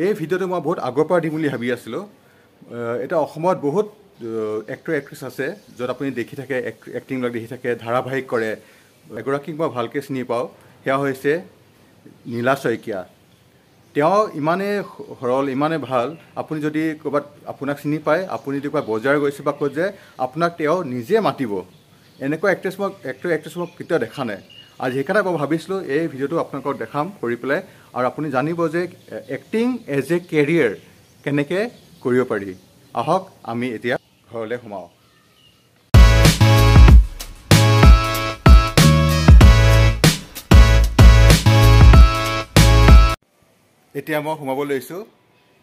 এই ভিডিঅ'টো মই বহুত আগৰ পৰা দিম বুলি ভাবি আছিলোঁ। এটা অসমত বহুত এক্টৰ এক্ট্ৰেছ আছে য'ত আপুনি দেখি থাকে, এক্টিংবিলাক দেখি থাকে, ধাৰাবাহিক কৰে। এগৰাকীক মই ভালকৈ চিনি পাওঁ, সেয়া হৈছে নীলা শইকীয়া। তেওঁ ইমানেই সৰল, ইমানেই ভাল, আপুনি যদি ক'ৰবাত আপোনাক চিনি পায়, আপুনি যদি ক'ৰবাত বজাৰ গৈছে বা ক'ত যে আপোনাক তেওঁ নিজে মাতিব। এনেকুৱা এক্টৰ এক্ট্ৰেছ মই কেতিয়াও দেখা নাই। আজি সেইকাৰণে মই ভাবিছিলোঁ এই ভিডিঅ'টো আপোনালোকক দেখাম কৰি পেলাই, আৰু আপুনি জানিব যে এক্টিং এজ এ কেৰিয়াৰ কেনেকৈ কৰিব পাৰি। আহক আমি এতিয়া ঘৰলৈ সোমাওঁ। এতিয়া মই সোমাব লৈছোঁ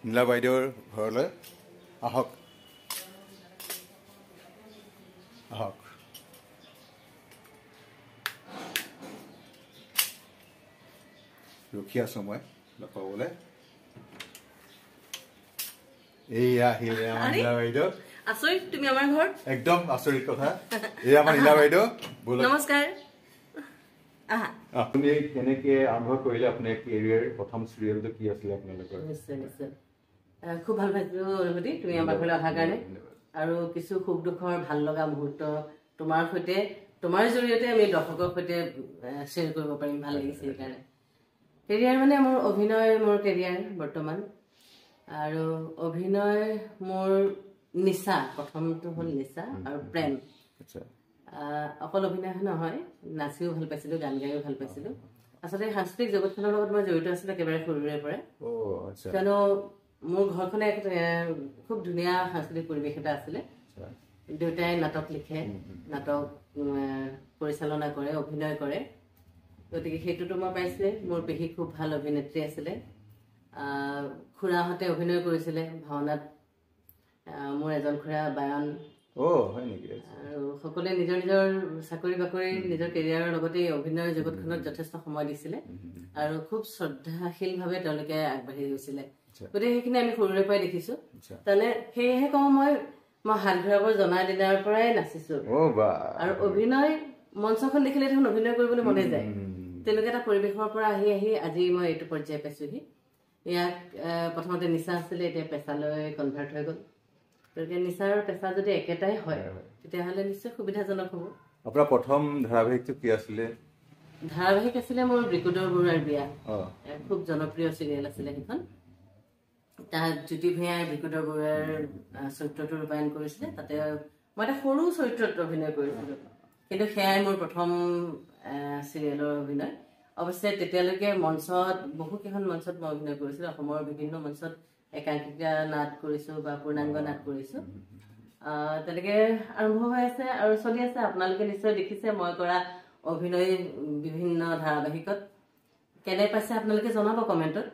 নীলা বাইদেউৰ ঘৰলৈ। আহক আহক। ৰখি আছোঁ মই লগ পাবলৈ। এইয়া আহিলে আমাৰ নীলা বাইদেউ। আচৰিত, তুমি আমাৰ ঘৰত? একদম আচৰিত কথা। এই আমাৰ নীলা বাইদেউ, নমস্কাৰ। আপুনি কেনেকে আৰম্ভ কৰিলে আপোনাৰ কেৰিয়াৰ? প্ৰথম চিৰিয়েলটো কি আছিলে আপোনালোকৰ? নিশ্চয় নিশ্চয়, খুব ভাল পাইছো অনুভূতি তুমি আমাৰ ঘৰলৈ অহাৰ কাৰণে, আৰু কিছু সুখ দুখৰ ভাল লগা মুহূৰ্ত তোমাৰ সৈতে, তোমাৰ জৰিয়তে আমি দৰ্শকৰ সৈতে শ্বেয়াৰ কৰিব পাৰিম। ভাল লাগিছে সেইকাৰণে। কেৰিয়াৰ মানে মোৰ অভিনয়, মোৰ কেৰিয়াৰ বৰ্তমান। আৰু অভিনয় মোৰ নিচা, প্ৰথমটো হ'ল নিচা আৰু প্ৰেম। অকল অভিনয় নহয়, নাচিও ভাল পাইছিলোঁ, গান গাইও ভাল পাইছিলোঁ। আচলতে সাংস্কৃতিক জগতখনৰ লগত মই জড়িত আছিলোঁ একেবাৰে সৰুৰে পৰাই। কিয়নো মোৰ ঘৰখনে খুব ধুনীয়া সাংস্কৃতিক পৰিৱেশ এটা আছিলে। দেউতাই নাটক লিখে, নাটক পৰিচালনা কৰে, অভিনয় কৰে, গতিকে সেইটোতো মই পাইছিলোঁ। মোৰ পেহী খুব ভাল অভিনেত্ৰী আছিলে, খুৰাহঁতে অভিনয় কৰিছিলে ভাওনাত। মোৰ এজন খুৰা বায়ন। আৰু সকলোৱে নিজৰ নিজৰ চাকৰি বাকৰি, নিজৰ কেৰিয়াৰৰ লগতে অভিনয়ৰ জগতখনত যথেষ্ট সময় দিছিলে, আৰু খুব শ্ৰদ্ধাশীলভাৱে তেওঁলোকে আগবাঢ়ি গৈছিলে। গতিকে সেইখিনি আমি সৰুৰে পৰাই দেখিছো। তাৰমানে সেয়েহে কওঁ, মই হাত ঘূৰাব জনা দিনাৰ পৰাই নাচিছো। আৰু অভিনয় মঞ্চখন দেখিলে দেখোন অভিনয় কৰিবলৈ মনে যায়। তেনেকুৱা এটা পৰিৱেশৰ পৰা আহি আহি আজি মই এইটো পৰ্যায় পাইছোহি। ইয়াক প্ৰথমতে নিচা আছিলে, এতিয়া পেচালৈ কনভাৰ্ট হৈ গ'ল। গতিকে নিচা আৰু পেচা যদি একেটাই হয় তেতিয়াহ'লে নিশ্চয় সুবিধাজনক হ'ব। আপোনাৰ প্ৰথম ধাৰাবাহিকটো কি আছিলে? ধাৰাবাহিক আছিলে মোৰ ব্ৰিকুদৰ বৰুৱাৰ বিয়া। খুব জনপ্ৰিয় চিৰিয়েল আছিলে সেইখন। তাত জ্যোতি ভূঞাই ব্ৰিকুদৰ বৰুৱাৰ চৰিত্ৰটো ৰূপায়ণ কৰিছিলে। তাতে মই এটা সৰু চৰিত্ৰত অভিনয় কৰিছিলোঁ, কিন্তু সেয়াই মোৰ প্ৰথম চিৰিয়েলৰ অভিনয়। অৱশ্যে তেতিয়ালৈকে মঞ্চত, বহুকেইখন মঞ্চত মই অভিনয় কৰিছিলোঁ। অসমৰ বিভিন্ন মঞ্চত একাংকিকা নাট কৰিছোঁ বা পূৰ্ণাংগ নাট কৰিছোঁ। তেনেকে আৰম্ভ হৈ আছে আৰু চলি আছে। আপোনালোকে নিশ্চয় দেখিছে মই কৰা অভিনয় বিভিন্ন ধাৰাবাহিকত। কেনে পাইছে আপোনালোকে জনাব কমেণ্টত।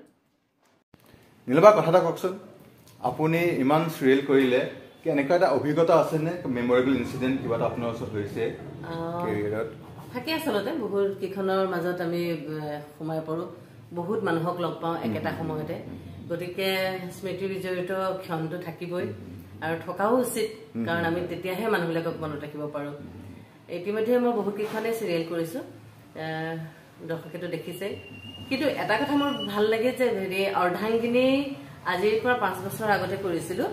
নীলবা, কথা এটা কওকচোন, আপুনি ইমান চিৰিয়েল কৰিলে, এনেকুৱা এটা অভিজ্ঞতা আছেনে, মেমৰেবল ইনচিডেণ্ট কিবা এটা আপোনাৰ ওচৰত হৈছে কেৰিয়াৰত? থাকে আচলতে, বহুত কেইখনৰ মাজত আমি সোমাই পৰোঁ, বহুত মানুহক লগ পাওঁ একেটা সময়তে। গতিকে স্মৃতি বিজড়িত ক্ষণটো থাকিবই, আৰু থকাও উচিত, কাৰণ আমি তেতিয়াহে মানুহবিলাকক মনত ৰাখিব পাৰোঁ। ইতিমধ্যে মই বহুত কেইখনেই চিৰিয়েল কৰিছোঁ, দৰ্শকেতো দেখিছেই। কিন্তু এটা কথা মোৰ ভাল লাগে যে অৰ্ধাংগিনী আজিৰ পৰা 5 বছৰ আগতে কৰিছিলোঁ,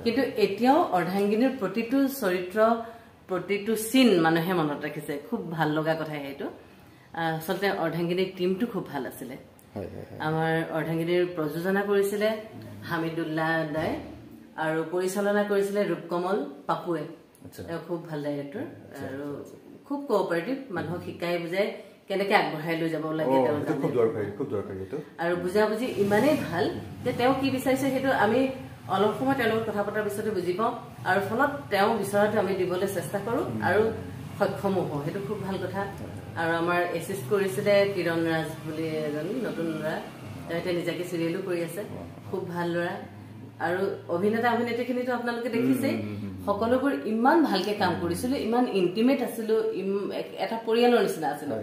কিন্তু এতিয়াও অৰ্ধাংগিনীৰ প্ৰতিটো চৰিত্ৰ, প্ৰতিটো চিন মানুহে মনত ৰাখিছে। খুব ভাল লগা কথা সেইটো। আচলতে অৰ্ধাংগিনীৰ টীমটো খুব ভাল আছিলে। আমাৰ অৰ্ধাংগিনীৰ প্ৰযোজনা কৰিছিলে হামিদুল্লাহ দাই, আৰু পৰিচালনা কৰিছিলে ৰূপকমল পাপুৱে। তেওঁ খুব ভাল ডাইৰেক্টৰ, আৰু খুব কোঅপাৰেটিভ, মানুহক শিকাই বুজাই কেনেকে আগবঢ়াই লৈ যাব লাগে, আৰু বুজাবুজি ইমানেই ভাল যে তেওঁ কি বিচাৰিছে সেইটো আমি অলপ সময় তেওঁৰ লগত কথা পতাৰ পিছতে বুজি পাওঁ, আৰু ফলত তেওঁ বিচৰাটো আমি দিবলৈ চেষ্টা কৰোঁ আৰু সক্ষমো হওঁ। সেইটো খুব ভাল কথা। আৰু আমাৰ এছিষ্ট কৰিছিলে কিৰণ ৰাজ বুলি এজন নতুন ল'ৰা, তেওঁ এতিয়া নিজাকে চিৰিয়েলো কৰি আছে, খুব ভাল ল'ৰা। আৰু অভিনেতা অভিনেত্ৰীখিনিতো আপোনালোকে দেখিছেই, সকলোবোৰ ইমান ভালকে কাম কৰিছিলোঁ, ইমান ইণ্টিমেট আছিলোঁ, এটা পৰিয়ালৰ নিচিনা আছিলোঁ।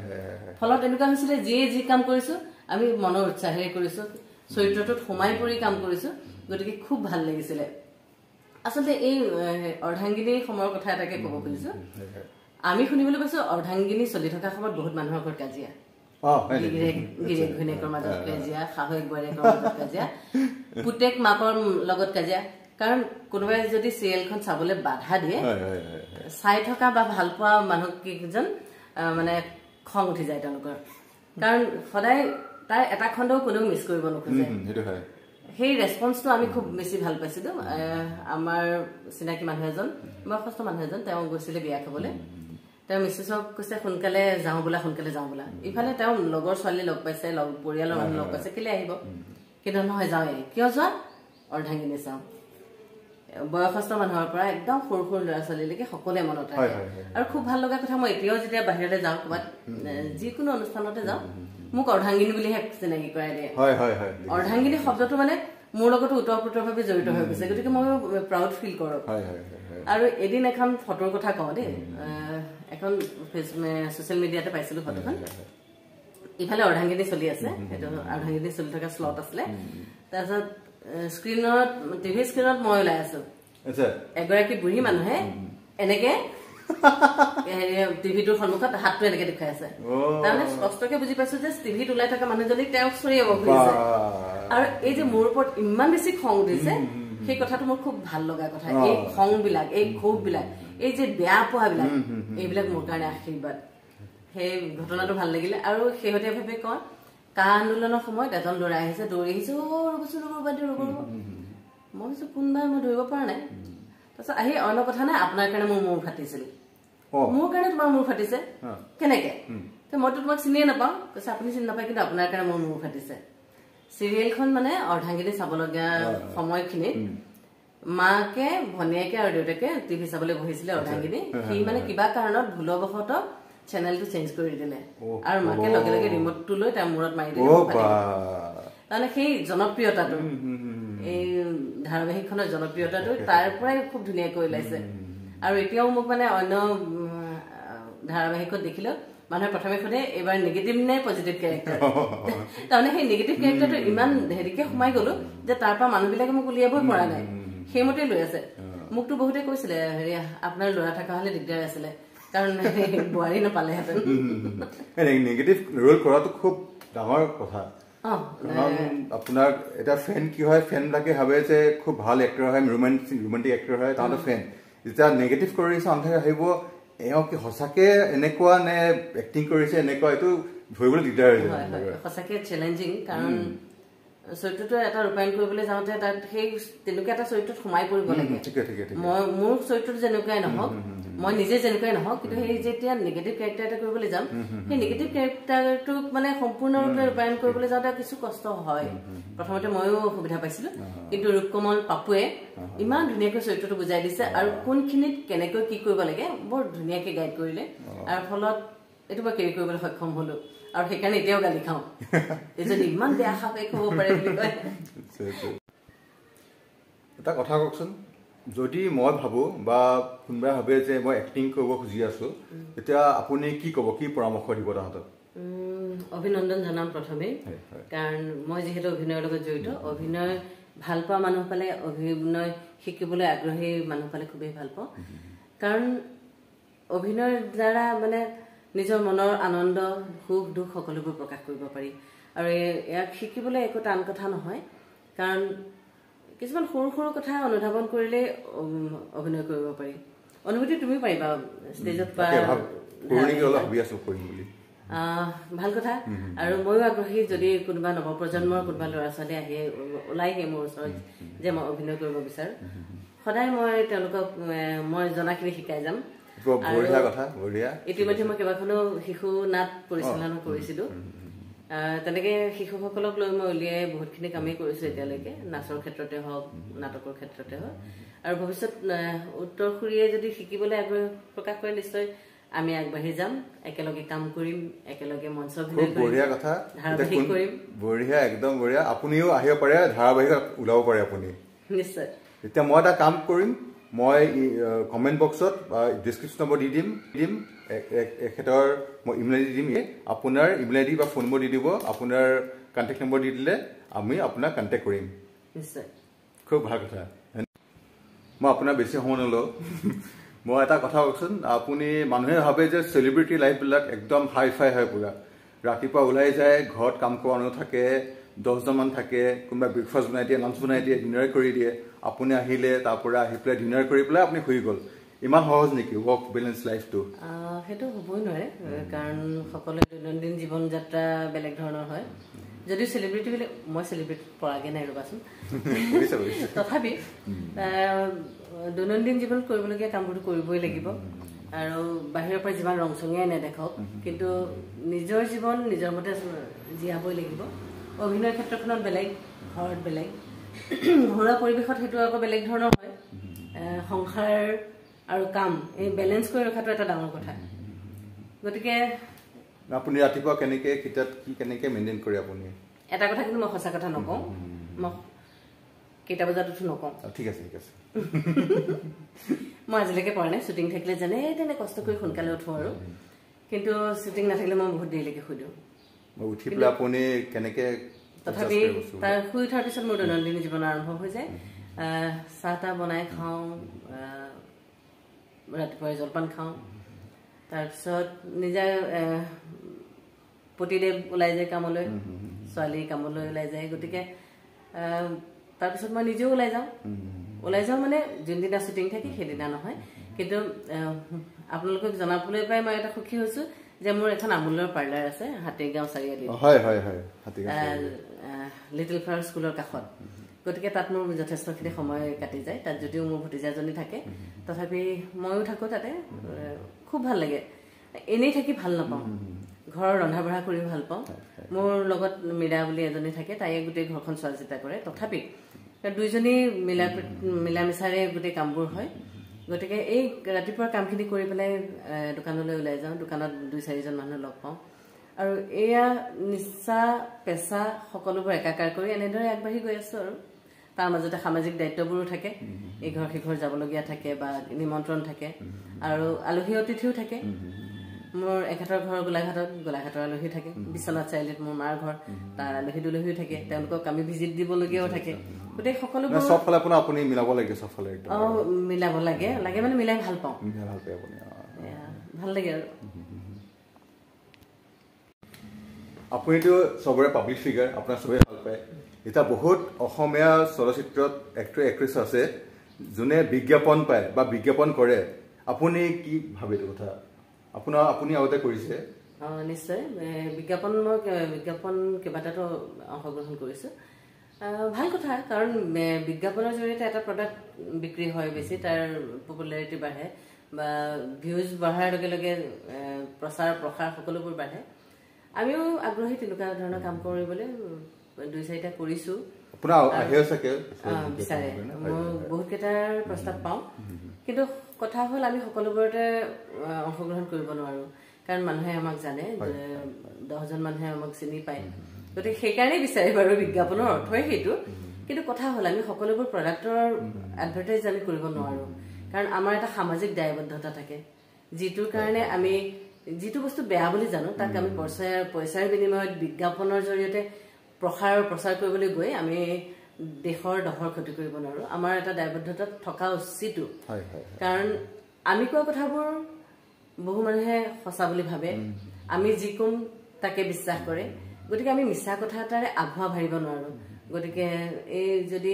ফলত এনেকুৱা হৈছিলে যিয়ে যি কাম কৰিছোঁ আমি মনৰ উৎসাহেৰে কৰিছোঁ, চৰিত্ৰটোত সোমাই পৰি কাম কৰিছোঁ। গতিকে খুব ভাল লাগিছিলে। আচলতে এই অৰ্ধাংগিনীৰ সময়ৰ কথা এটাকে ক'ব খুজিছোঁ। আমি শুনিবলৈ পাইছোঁ অৰ্ধাংগিনী চলি থকা সময়ত বহুত মানুহৰ ঘৰত কাজিয়া, গিৰিয়েক ঘৈণীয়েকৰ মাজত কাজিয়া, শাহুৱেক বোৱাৰীয়েকৰ মাজত কাজিয়া, পুতেক মাকৰ লগত কাজিয়া। কাৰণ কোনোবাই যদি চিৰিয়েলখন চাবলৈ বাধা দিয়ে, চাই থকা বা ভাল পোৱা মানুহ কেইজন মানে খং উঠি যায় তেওঁলোকৰ। কাৰণ সদায় তাৰ এটা খণ্ডও কোনেও মিছ কৰিব নোখোজে। সেই ৰেছপন্সটো আমি খুব বেছি ভাল পাইছিলোঁ। আমাৰ চিনাকি মানুহ এজন, বয়সস্থ মানুহ এজন, তেওঁ গৈছিলে বিয়া খাবলৈ। তেওঁ মিছেছক কৈছে সোনকালে যাওঁ বোলা, সোনকালে যাওঁ বোলা। ইফালে তেওঁ লগৰ ছোৱালী লগ পাইছে, পৰিয়ালৰ মানুহ লগ পাইছে, কেলে আহিব? কিন্তু নহয়, যাওঁৱে। কিয় যোৱা? অৰ্ধাংগিনী চাওঁ। বয়সস্থ মানুহৰ পৰা একদম সৰু সৰু ল'ৰা ছোৱালীলৈকে সকলোৱে মনত ৰাখে। আৰু খুব ভাল লগা কথা, মই এতিয়াও যেতিয়া বাহিৰলৈ যাওঁ, ক'ৰবাত যিকোনো অনুষ্ঠানতে যাওঁ, মোক অৰ্ধাংগিনী বুলিহে চিনাকি কৰাই দিয়ে। অৰ্ধাংগিনী শব্দটো মানে মোৰ লগতো ওতঃপ্ৰোতভাৱে জড়িত হৈ গৈছে, গতিকে মই প্ৰাউড ফিল কৰোঁ। আৰু এদিন এখন ফটোৰ কথা কওঁ দেই, এখন ছ'চিয়েল মিডিয়াতে পাইছিলোঁ ফটোখন। ইফালে অৰ্ধাংগিনী চলি আছে, সেইটো অৰ্ধাংগিনী চলি থকা শ্লট আছিলে। তাৰপিছত স্ক্ৰীণত, টিভি স্ক্ৰীণত মই ওলাই আছো, এগৰাকী বুঢ়ী মানুহে এনেকে টিভিটোৰ সন্মুখত হাতটো এনেকে দেখুৱাই আছে। তাৰমানে স্পষ্টকে বুজি পাইছো যে টিভিত ওলাই থকা মানুহজনীক তেওঁক চৰিয়াব খুজিছে। আৰু এই যে মোৰ ওপৰত ইমান বেছি খং উঠিছে, সেই কথাটো মোৰ খুব ভাল লগা কথা। এই খং বিলাক, এই ক্ষোভ বিলাক, এই যে বেয়া পোৱা বিলাক, এইবিলাক মোৰ কাৰণে আশীৰ্বাদ। সেই ঘটনাটো ভাল লাগিলে। আৰু শেহতীয়াভাৱে কওঁ, কা আন্দোলনৰ সময়ত এজন ল'ৰা আহিছে, দৌৰি আহিছে, ৰ'বচোন ৰ'ব বাইদেউ, ৰ'ব ৰ'ব। মই ভাবিছো কোনবাই, মই ধৰিব পৰা নাই। তাৰপিছত আহি অন্য কথা নাই, আপোনাৰ কাৰণে মোৰ মূৰ ফাটিছিল। মোৰ কাৰণে তোমাৰ মূৰ ফাটিছে কেনেকে? মইতো তোমাক চিনিয়ে নাপাওঁ। কৈছে আপুনি চিনি নাপায়, কিন্তু আপোনাৰ কাৰণে মোৰ মূৰ ফাটিছে। চিৰিয়েলখন মানে অৰ্ধাংগিনী চাবলগীয়া সময়খিনিত মাকে, ভনীয়েকে আৰু দেউতাকে টিভি চাবলৈ বহিছিলে অৰ্ধাংগিনী। সি মানে কিবা কাৰণত ভুলবশতঃ চেনেলটো চেঞ্জ কৰি দিলে, আৰু মাকে লগে লগে ৰিমটটো লৈ তাৰ মূৰত মাৰি দিলে। তাৰমানে সেই জনপ্ৰিয়তাটো, এই ধাৰাবাহিকখনৰ জনপ্ৰিয়তাটো তাৰ পৰাই খুব ধুনীয়াকৈ ওলাইছে। আৰু এতিয়াও মোক মানে অন্য ধাৰাবাহিকত দেখিলেও মানুহে প্ৰথমে সোধে এইবাৰ নিগেটিভ নে পজিটিভ কেৰেক্টাৰ। তাৰমানে সেই নিগেটিভ কেৰেক্টাৰটো ইমান হেৰিকে সোমাই গলো যে তাৰ পৰা মানুহবিলাকে মোক উলিয়াবই পৰা নাই, সেইমতে লৈ আছে। মোকতো বহুতে কৈছিলে, হেৰি আপোনাৰ ল'ৰা থকা হলে দিগদাৰ আছিলে, কাৰণ বোৱাৰী নাপালেহেঁতেন। নিগেটিভ ৰোল কৰাটো খুব ডাঙৰ কথা। আপোনাৰ এটা ফেন কি হয়, ফেনবিলাকে ভাবে যে খুব ভাল এক্টৰ হয়, ৰোমান্টিক এক্টৰ হয়, তাহাঁতৰ ফেন। যেতিয়া নিগেটিভ কৰিছে অন্ধাৰে আহিব, এওঁ কি সঁচাকে এনেকুৱা নে এক্টিং কৰিছে এনেকুৱা, এইটো ধৰিবলৈ দিগদাৰ হৈ যায়। সঁচাকে চেলেঞ্জিং, কাৰণ চৰিত্ৰটো এটা ৰূপায়ণ কৰিবলৈ যাওঁতে তাত সেই তেনেকুৱা এটা চৰিত্ৰত সোমাই পৰিব লাগে। মোৰ চৰিত্ৰটো যেনেকুৱাই নহওক, মই নিজে যেনেকুৱাই নহওক, কিন্তু সেই যেতিয়া নিগেটিভ কেৰেক্টাৰ এটা কৰিবলৈ যাম, সেই নিগেটিভ কেৰেক্টাৰটোক মানে সম্পূৰ্ণৰূপে ৰূপায়ণ কৰিবলৈ যাওঁতে কিছু কষ্ট হয়। প্ৰথমতে ময়ো অসুবিধা পাইছিলো, কিন্তু ৰূপকমল পাপুৱে ইমান ধুনীয়াকৈ চৰিত্ৰটো বুজাই দিছে, আৰু কোনখিনিত কেনেকৈ কি কৰিব লাগে বৰ ধুনীয়াকৈ গাইড কৰিলে। আৰু ফলত এইটো মই কেৰি কৰিবলৈ সক্ষম হলো, আৰু সেইকাৰণে এতিয়াও গালি খাওঁ, যদি ইমান বেয়া সাপে খাব পাৰে বুলি কয়। এটা কথা কওকচোন, যদি মই ভাবোঁ বা কোনোবাই ভাবে যে মই এক্টিং কৰিব খুজি আছোঁ, তেতিয়া আপুনি কি ক'ব, কি পৰামৰ্শ দিব তাহাঁতক? অভিনন্দন জনাম প্ৰথমেই, কাৰণ মই যিহেতু অভিনয়ৰ লগত জড়িত, অভিনয় ভাল পোৱা মানুহ পালে, অভিনয় শিকিবলৈ আগ্ৰহী মানুহ পালে খুবেই ভাল পাওঁ। কাৰণ অভিনয়ৰ দ্বাৰা মানে নিজৰ মনৰ আনন্দ, সুখ দুখ সকলোবোৰ প্ৰকাশ কৰিব পাৰি। আৰু ইয়াক শিকিবলৈ একো টান কথা নহয়, কাৰণ কিছুমান সৰু সৰু কথা অনুধাৱন কৰিলে অভিনয় কৰিব পাৰি। অনুভূতি তুমি পাৰিবা ষ্টেজত ভাল কথা। আৰু ময়ো আগ্ৰহী, যদি কোনোবা নৱপ্ৰজন্মৰ কোনোবা ল'ৰা ছোৱালী আহি ওলাইহে মোৰ ওচৰত যে মই অভিনয় কৰিব বিচাৰোঁ, সদায় মই তেওঁলোকক মই জনাখিনি শিকাই যাম। ইতিমধ্যে মই কেইবাখনো শিশু নাট পৰিচালনা কৰিছিলো, তেনেকে শিশুসকলক লৈ মই উলিয়াই বহুতখিনি কামেই কৰিছো এতিয়ালৈকে, নাচৰ ক্ষেত্ৰতে হওক, নাটকৰ ক্ষেত্ৰতে হওক। আৰু ভৱিষ্যত উত্তৰসূৰীয়ে যদি শিকিবলৈ আগ্ৰহ প্ৰকাশ কৰে, নিশ্চয় আমি আগবাঢ়ি যাম, একেলগে কাম কৰিম, একেলগে মঞ্চ ধাৰাবাহিক কৰিম। বঢ়িয়া, একদম বঢ়িয়া। আপুনিও আহিব পাৰে, ধাৰাবাহিকত ওলাব পাৰে আপুনি নিশ্চয়। এতিয়া মই এটা কাম কৰিম, মই কমেণ্ট বক্সত বা ডিছক্ৰিপশ্যন নম্বৰ দি দিম, এখেতৰ মই ইমেইল আইডি দিম, আপোনাৰ ইমেইল আইডি বা ফোন নম্বৰ দি দিব, আপোনাৰ কণ্টেক্ট নম্বৰ দি দিলে আমি আপোনাক কণ্টেক্ট কৰিম। নিশ্চয়, খুব ভাল কথা। মই আপোনাৰ বেছি সময় নলওঁ। মই এটা কথা কওকচোন, আপুনি মানুহে ভাবে যে চেলিব্ৰিটি লাইফবিলাক একদম হাই ফাই হয় পুৰা, ৰাতিপুৱা ওলাই যায় ঘৰত কাম কৰা মানুহ থাকে 10জনমান থাকে কোনোবা ব্ৰেকফাষ্ট বনাই দিয়ে লাঞ্চ বনাই দিয়ে ডিনাৰ কৰি দিয়ে আপুনি আহিলে তাৰ পৰা আহি পেলাই ডিনাৰ কৰি পেলাই আপুনি শুই গ'ল ইমান সহজ নেকি ৱৰ্ক বেলেঞ্চ লাইফটো সেইটো হ'বই নোৱাৰে কাৰণ সকলোৰে দৈনন্দিন জীৱন যাত্ৰা বেলেগ ধৰণৰ হয় যদি সেলিব্ৰিটি বুলি মই সেলিব্ৰিটি পৰাগে নাই ৰবাচোন তথাপি দৈনন্দিন জীৱনত কৰিবলগীয়া কামবোৰ কৰিবই লাগিব আৰু বাহিৰৰ পৰা যিমান ৰংচঙীয়াই নেদেখক কিন্তু নিজৰ জীৱন নিজৰ মতে জীয়াবই লাগিব অভিনয় ক্ষেত্ৰখনত বেলেগ ঘৰত বেলেগ ঘৰুৱা পৰিৱেশত সেইটো আকৌ বেলেগ ধৰণৰ হয় সংসাৰ আৰু কাম এই বেলেঞ্চ কৰি ৰখাটো এটা ডাঙৰ কথা গতিকে আপুনি ৰাতিপুৱা কেনেকৈ কিতাত কি কেনেকৈ মেইনটেইন কৰে আপুনি এটা কথা কিন্তু মই সঁচা কথা নকওঁ মই কেইটা বজাত উঠো নকওঁ ঠিক আছে মই আজিলৈকে পৰা নাই শ্বুটিং থাকিলে যেনে তেনে কষ্ট কৰি সোনকালে উঠো আৰু কিন্তু শ্বুটিং নাথাকিলে মই বহুত দেৰিলৈকে শুই দিওঁ উঠি পেলাই আপুনি কেনেকৈ তথাপি তাৰ শুই উঠাৰ পিছত মোৰ দৈনন্দিন জীৱন আৰম্ভ হৈ যায় চাহ তাহ বনাই খাওঁ ৰাতিপুৱাই জলপান খাওঁ তাৰপিছত নিজে প্ৰতিদেৱ ওলাই যায় কামলৈ ছোৱালী কামলৈ ওলাই যায় গতিকে তাৰপিছত মই নিজেও ওলাই যাওঁ মানে যোনদিনা শ্বুটিং থাকে সেইদিনা নহয় কিন্তু আপোনালোকক জনাবলৈ পাই মই এটা সুখী হৈছোঁ যে মোৰ এখন আমুলৰ পাৰ্লাৰ আছে হাতীগাঁও চাৰিআলিত লিটিল ফ্লাৱাৰ স্কুলৰ কাষত গতিকে তাত মোৰ যথেষ্টখিনি সময় কাটি যায় তাত যদিও মোৰ ভতিজাজনী থাকে তথাপি ময়ো থাকোঁ তাতে খুব ভাল লাগে এনেই থাকি ভাল নাপাওঁ ঘৰৰ ৰন্ধা বঢ়া কৰি ভাল পাওঁ মোৰ লগত মীৰা বুলি এজনী থাকে তাইয়ে গোটেই ঘৰখন চোৱা চিতা কৰে তথাপি দুইজনী মিলা মিছাৰে গোটেই কামবোৰ হয় গতিকে এই ৰাতিপুৱাৰ কামখিনি কৰি পেলাই দোকানলৈ ওলাই যাওঁ দোকানত 2-4জন মানুহ লগ পাওঁ আৰু এয়া নিচা পেচা সকলোবোৰ একাকাৰ কৰি এনেদৰে আগবাঢ়ি গৈ আছোঁ আৰু তাৰ মাজতে সামাজিক দায়িত্ববোৰো থাকে ইঘৰ সিঘৰ যাবলগীয়া থাকে বা নিমন্ত্ৰণ থাকে আৰু আলহী অতিথিও থাকে মোৰ এখেতৰ ঘৰ গোলাঘাটৰ আলহী থাকে বিশ্বনাথ চাৰিআলিত মোৰ মাৰ ঘৰ তাৰ আলহী দুলহীও থাকে তেওঁলোকক আমি ভিজিট দিবলগীয়াও থাকে গোটেই সকলোবোৰ চবফালে আপুনি মিলাব লাগে চবফালে মিলাব লাগে মানে মিলাই ভাল পাওঁ ভাল লাগে আৰু আপুনিতো চবৰে পাব্লিক ফিগাৰ আপোনাৰ চবেই ভাল পায় এতিয়া বহুত অসমীয়া চলচ্চিত্ৰত এক্টৰ এক্ট্ৰেছ আছে যোনে বিজ্ঞাপন পায় বা বিজ্ঞাপন কৰে আপুনি কি ভাবে এইটো কথা আপুনি আগতে কৰিছে নিশ্চয় বিজ্ঞাপন কেইবাটাতো অংশগ্ৰহণ কৰিছোঁ ভাল কথা কাৰণ বিজ্ঞাপনৰ জৰিয়তে এটা প্ৰডাক্ট বিক্ৰী হয় বেছি তাৰ পপুলাৰিটি বাঢ়ে বা ভিউজ বঢ়াৰ লগে লগে প্ৰচাৰ প্ৰসাৰ সকলোবোৰ বাঢ়ে আমিও আগ্ৰহী তেনেকুৱা ধৰণৰ কাম কৰিবলৈ 2-4টা কৰিছোঁ বিচাৰে মই বহুত কেইটাৰ প্ৰস্তাৱ পাওঁ কিন্তু কথা হ'ল আমি সকলোবোৰতে অংশগ্ৰহণ কৰিব নোৱাৰোঁ কাৰণ মানুহে আমাক জানে 10জন মানুহে আমাক চিনি পায় গতিকে সেইকাৰণেই বিচাৰে বাৰু বিজ্ঞাপনৰ অৰ্থই সেইটো কিন্তু কথা হ'ল আমি সকলোবোৰ প্ৰডাক্টৰ এডভাৰটাইজ আমি কৰিব নোৱাৰোঁ কাৰণ আমাৰ এটা সামাজিক দায়বদ্ধতা থাকে যিটোৰ কাৰণে আমি যিটো বস্তু বেয়া বুলি জানো তাক আমি পইচাৰ বিনিময়ত বিজ্ঞাপনৰ জৰিয়তে প্ৰচাৰ কৰিবলৈ গৈ আমি দেশৰ দহৰ ক্ষতি কৰিব নোৱাৰোঁ আমাৰ এটা দায়বদ্ধতা থকা উচিতো কাৰণ আমি কোৱা কথাবোৰ বহু মানুহে সঁচা বুলি ভাবে আমি যি কম তাকে বিশ্বাস কৰে গতিকে আমি মিছা কথা এটাৰে আভুৱা ভাবিব নোৱাৰোঁ গতিকে এই যদি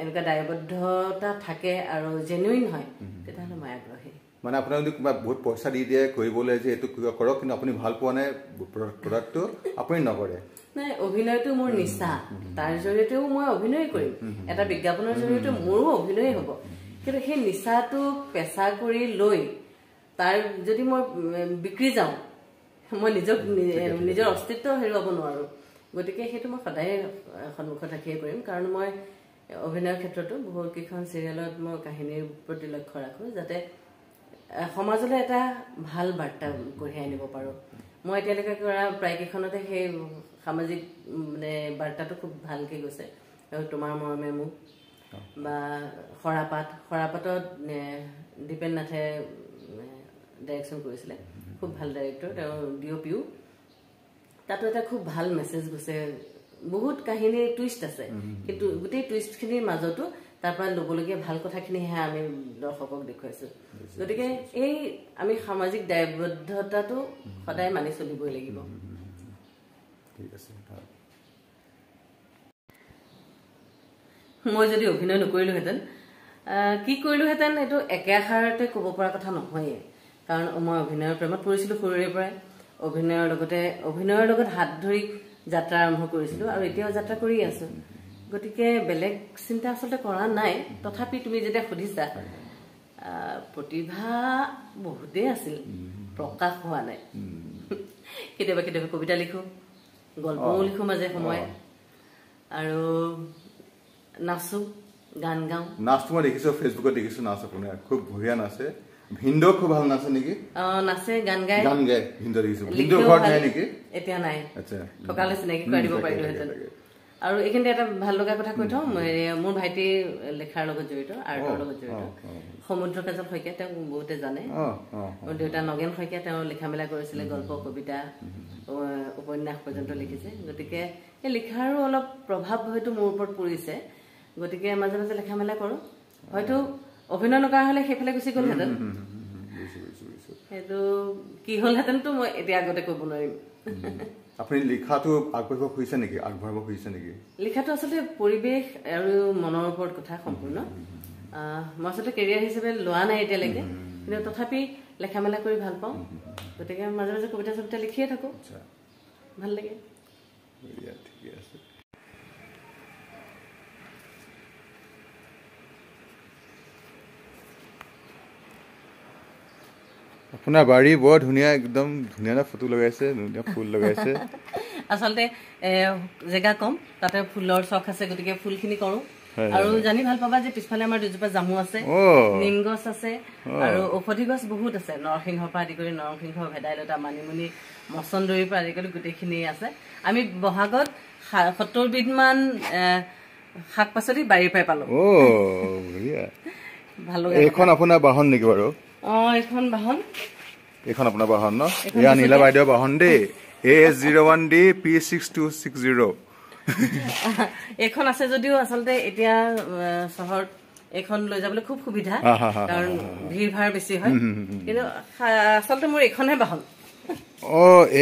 এনেকুৱা দায়বদ্ধতা থাকে আৰু জেনুইন হয় তেতিয়াহ'লে মই আগ্ৰহী মানে আপোনাক যদি কিবা বহুত পইচা দি দিয়ে কৰিবলৈ যে এইটো কিবা কৰক কিন্তু আপুনি ভাল পোৱা নাই প্ৰডাক্টটো আপুনি নকৰে নাই অভিনয়টো মোৰ নিচা তাৰ জৰিয়তেও মই অভিনয় কৰিম এটা বিজ্ঞাপনৰ জৰিয়তে মোৰো অভিনয় হ'ব কিন্তু সেই নিচাটো পেচা কৰি লৈ তাৰ যদি মই বিক্ৰী যাওঁ মই নিজৰ অস্তিত্ব হেৰুৱাব নোৱাৰোঁ গতিকে সেইটো মই সদায় সন্মুখত ৰাখিয়ে কৰিম কাৰণ মই অভিনয়ৰ ক্ষেত্ৰতো বহুতকেইখন চিৰিয়েলত মই কাহিনীৰ প্ৰতি লক্ষ্য ৰাখোঁ যাতে সমাজলৈ এটা ভাল বাৰ্তা কঢ়িয়াই আনিব পাৰোঁ মই এতিয়ালৈকে কৰা প্ৰায়কেইখনতে সেই সামাজিক মানে বাৰ্তাটো খুব ভালকৈ গৈছে আৰু তোমাৰ মৰমে মোক বা সৰাপাতত দীপেন নাথে ডাইৰেকশ্যন কৰিছিলে খুব ভাল ডাইৰেক্টৰ তেওঁ DOPও তাতো এটা খুব ভাল মেছেজ গৈছে বহুত কাহিনীৰ টুইষ্ট আছে কিন্তু গোটেই টুইষ্টখিনিৰ মাজতো তাৰ পৰা ল'বলগীয়া ভাল কথাখিনিহে আমি দৰ্শকক দেখুৱাইছোঁ গতিকে এই আমি সামাজিক দায়বদ্ধতাটো সদায় মানি চলিবই লাগিব ঠিক আছে মই যদি অভিনয় নকৰিলোহেঁতেন কি কৰিলোহেঁতেন এইটো একেষাৰতে ক'ব পৰা কথা নহয়ে কাৰণ মই অভিনয়ৰ প্ৰেমত পৰিছিলোঁ সৰুৰে পৰাই অভিনয়ৰ লগত হাত ধৰি যাত্ৰা আৰম্ভ কৰিছিলোঁ আৰু এতিয়াও যাত্ৰা কৰি আছোঁ গতিকে বেলেগ চিন্তা আচলতে কৰা নাই তথাপি তুমি যেতিয়া সুধিছা প্ৰতিভা বহুতেই আছিল প্ৰকাশ হোৱা নাই কেতিয়াবা কেতিয়াবা কবিতা লিখোঁ গল্পও লিখোঁ মাজে সময়ে আৰু নাচো গান গাওঁ নাচটো মই দেখিছোঁ ফেচবুকত দেখিছোঁ নাচ আপোনাৰ খুব বঢ়িয়া নাচে ভিন্দো খুব ভাল নাচে নেকি নাচে গান গায় ভিন্দো দেখিছোঁ ভিন্দো ঘৰত নাই নেকি এতিয়া নাই আচ্ছা থকালে চিনাকি কৰি দিব পাৰিলোহেঁতেন আৰু এইখিনিতে এটা ভাল লগা কথা কৈ থওঁ মোৰ ভাইটি লেখাৰ লগত জড়িত আৰ্টৰ লগত জড়িত সমুদ্ৰ কাজল শইকীয়া তেওঁক বহুতে জানে মোৰ দেউতা নগেন শইকীয়া তেওঁ লিখা মেলা কৰিছিলে গল্প কবিতা উপন্যাস পৰ্যন্ত লিখিছে গতিকে এই লিখাৰো অলপ প্ৰভাৱ হয়তো মোৰ ওপৰত পৰিছে গতিকে মাজে মাজে লেখা মেলা কৰোঁ হয়তো অভিনয় নকৰা হ'লে সেইফালে গুচি গ'লহেঁতেন সেইটো কি হ'লহেঁতেনতো মই এতিয়া আগতে ক'ব নোৱাৰিম আপুনি লিখাটো আগবাঢ়িব খুজিছে নেকি লিখাটো আচলতে পৰিৱেশ আৰু মনৰ ওপৰত কথা সম্পূৰ্ণ মই আচলতে কেৰিয়াৰ হিচাপে লোৱা নাই এতিয়ালৈকে কিন্তু তথাপি লেখা মেলা কৰি ভাল পাওঁ গতিকে মাজে মাজে কবিতা চবিতা লিখিয়ে থাকোঁ ভাল লাগে ঠিকে আছে আপোনাৰ বাৰী বৰ ধুনীয়া একদম ধুনীয়া ফটো লগাইছে ধুনীয়া ফুল লগাইছে আচলতে জেগা কম তাতে ফুলৰ চখ আছে গতিকে ফুলখিনি কৰোঁ আৰু জানি ভাল পাবা যে পিছফালে আমাৰ দুজোপা জামু আছে নিম গছ আছে আৰু ঔষধি গছ বহুত আছে নৰসিংহৰ পৰা আদি কৰি নৰসিংহ ভেদাইলতা মানিমুনি মচন্দৰীৰ পৰা আদি কৰি গোটেইখিনি আছে আমি বহাগত 70 বিধমান শাক পাচলি বাৰীৰ পৰাই পালোঁ ভাল লগা এইখন আপোনাৰ বাহন নেকি বাৰু এইখন বাহন এইখন আপোনাৰ বাহন ন এয়া নীলা বাইদেউ বাহন দেই AS01D P6260 এইখন আছে যদিও আচলতে এতিয়া চহৰত এইখন লৈ যাবলৈ খুব সুবিধা কাৰণ ভিৰ ভাৰ বেছি হয় কিন্তু আচলতে মোৰ এইখনহে বাহন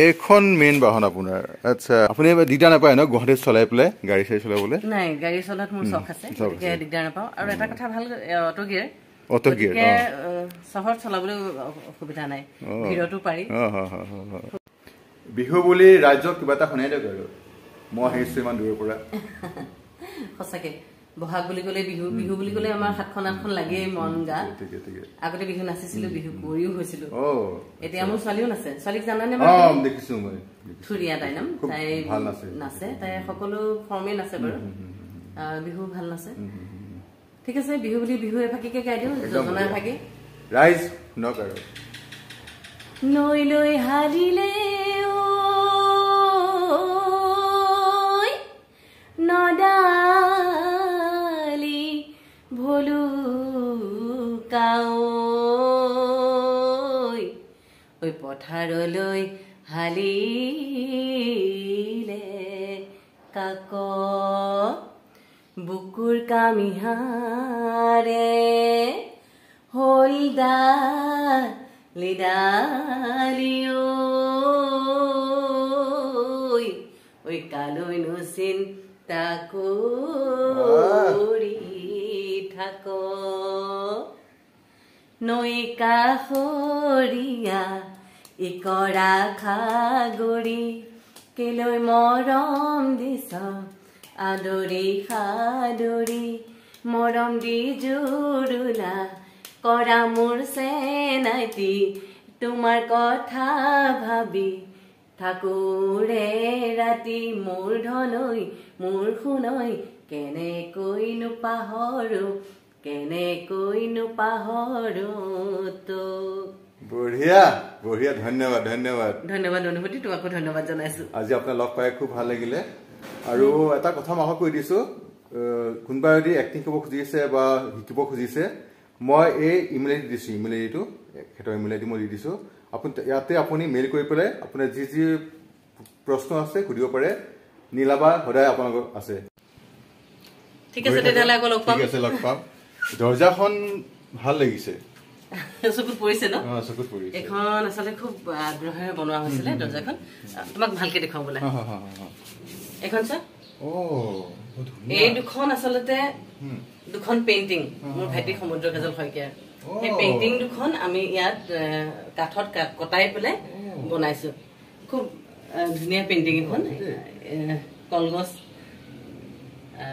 এইখন মেইন বাহন আপোনাৰ আচ্ছা আপুনি দিগদাৰ নাপায় ন গুৱাহাটীত চলাই পেলাই গাড়ী চাড়ী চলাবলৈ নাই গাড়ী চলাত মোৰ চখ আছে গতিকে দিগদাৰ নাপাওঁ আৰু এটা কথা ভাল অটো গিয়াৰ চহৰত চলাবলৈ অসুবিধা নাই ভিৰতো পাৰি বিহু বুলি ৰাজ্যক কিবা এটা শুনাই দিয়ক আৰু মই আহিছো ইমান দূৰৰ পৰা সঁচাকে বহাগ বুলি ক'লে বিহু বুলি ক'লে আমাৰ 7খন 8খন লাগেই মন গা আগতে বিহু নাচিছিলো বিহু কৰিও হৈছিলো এতিয়া মোৰ ছোৱালীও নাচে ছোৱালীক জানানে দেখিছো মই থুৰিয়া তাই নাম তাই নাচে তাই সকলো ফৰ্মেই নাচে বাৰু বিহু ভাল নাচে ঠিক আছে বিহু বুলি বিহু এফাকিকে গাই দিওঁ যোজনা এফাকি ৰাইজ শুনক আৰু নৈ লৈ হাৰিলে নদালি ভলুকাও ঐ পথাৰলৈ হালিলে কাক বুকুৰ কামিহাৰে হলদালি ডালি ঐ কালৈ চিন্তা কৰি থাক নৈ কাষৰীয়া ইকৰা খাগৰি কেলৈ মৰম দিছ আদৰি সাদৰি মৰম দি জুৰুলা কৰা মোৰ চেনাইটি তোমাৰ কথা ভাবি থাকোৰে ৰাতি মোৰ ধনৈ মোৰ শুনৈ কেনেকৈনো পাহৰো তো বঢ়িয়া বঢ়িয়া ধন্যবাদ ধন্যবাদ ধন্যবাদ অনুভূতি তোমাকো ধন্যবাদ জনাইছো আজি আপোনাক লগ পাই খুব ভাল লাগিলে আৰু এটা কথা মই কৈ দিছো কোনোবা যদি এক্টিং কৰিব খুজিছে বা শিকিব খুজিছে মই এই ইমেইল আইডি দিছো ইমেইল আইডিটো এটা ইমেইল আইডি মই দি দিছো আপুনি ইয়াতে আপুনি মেইল কৰি পেলাই আপোনাৰ যি যি প্ৰশ্ন আছে সুধিব পাৰে নীলাবা সদায় আপোনালোক আছে ঠিক আছে তেতিয়াহ'লে আকৌ লগ পাম ঠিক আছে লগ পাম দৰ্জাখন ভাল লাগিছে চকুত পৰিছে ন চকুত পৰিছে এখন আচলতে খুব আগ্ৰহেৰে বনোৱা হৈছিলে দৰ্জাখন তোমাক ভালকে দেখাও বোলে এখন চা এই দুখন আচলতে দুখন পেইন্টিং মোৰ ভাইটি সমুদ্ৰ কাজল শইকীয়াৰ এই পেইন্টিং দুখন আমি ইয়াত কাঠত কটাই পেলাই বনাইছো খুব ধুনীয়া পেইন্টিং এখন কলগছ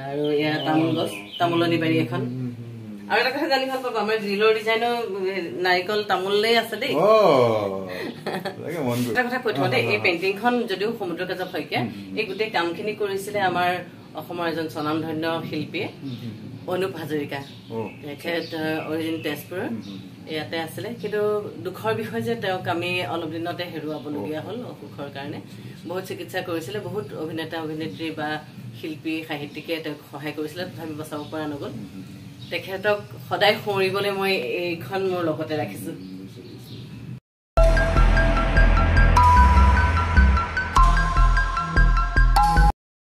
আৰু ইয়াত তামোল গছ তামোলনি বাৰী এখন আৰু এটা কথা জানি ভাল পাব আমাৰ গ্ৰিলৰ ডিজাইনৰ নাৰিকল তামোলেই আছে দেই এটা কথা কৈ থওঁ দেই এই পেইন্টিংখন যদিও সমুদ্ৰ কাজল শইকীয়া এই গোটেই কামখিনি কৰিছিলে আমাৰ অসমৰ এজন স্বনামধন্য শিল্পীয়ে অনুপ হাজৰিকা তেখেত অৰিজিন তেজপুৰৰ ইয়াতে আছিলে কিন্তু দুখৰ বিষয় যে তেওঁক আমি অলপ দিনতে হেৰুৱাবলগীয়া হ'ল অসুখৰ কাৰণে বহুত চিকিৎসা কৰিছিলে বহুত অভিনেতা অভিনেত্ৰী বা শিল্পী সাহিত্যিকে তেওঁক সহায় কৰিছিলে তথাপি বচাব পৰা নগ'ল তেখেতক সদায় সোঁৱৰিবলৈ মই এইখন মোৰ লগতে ৰাখিছো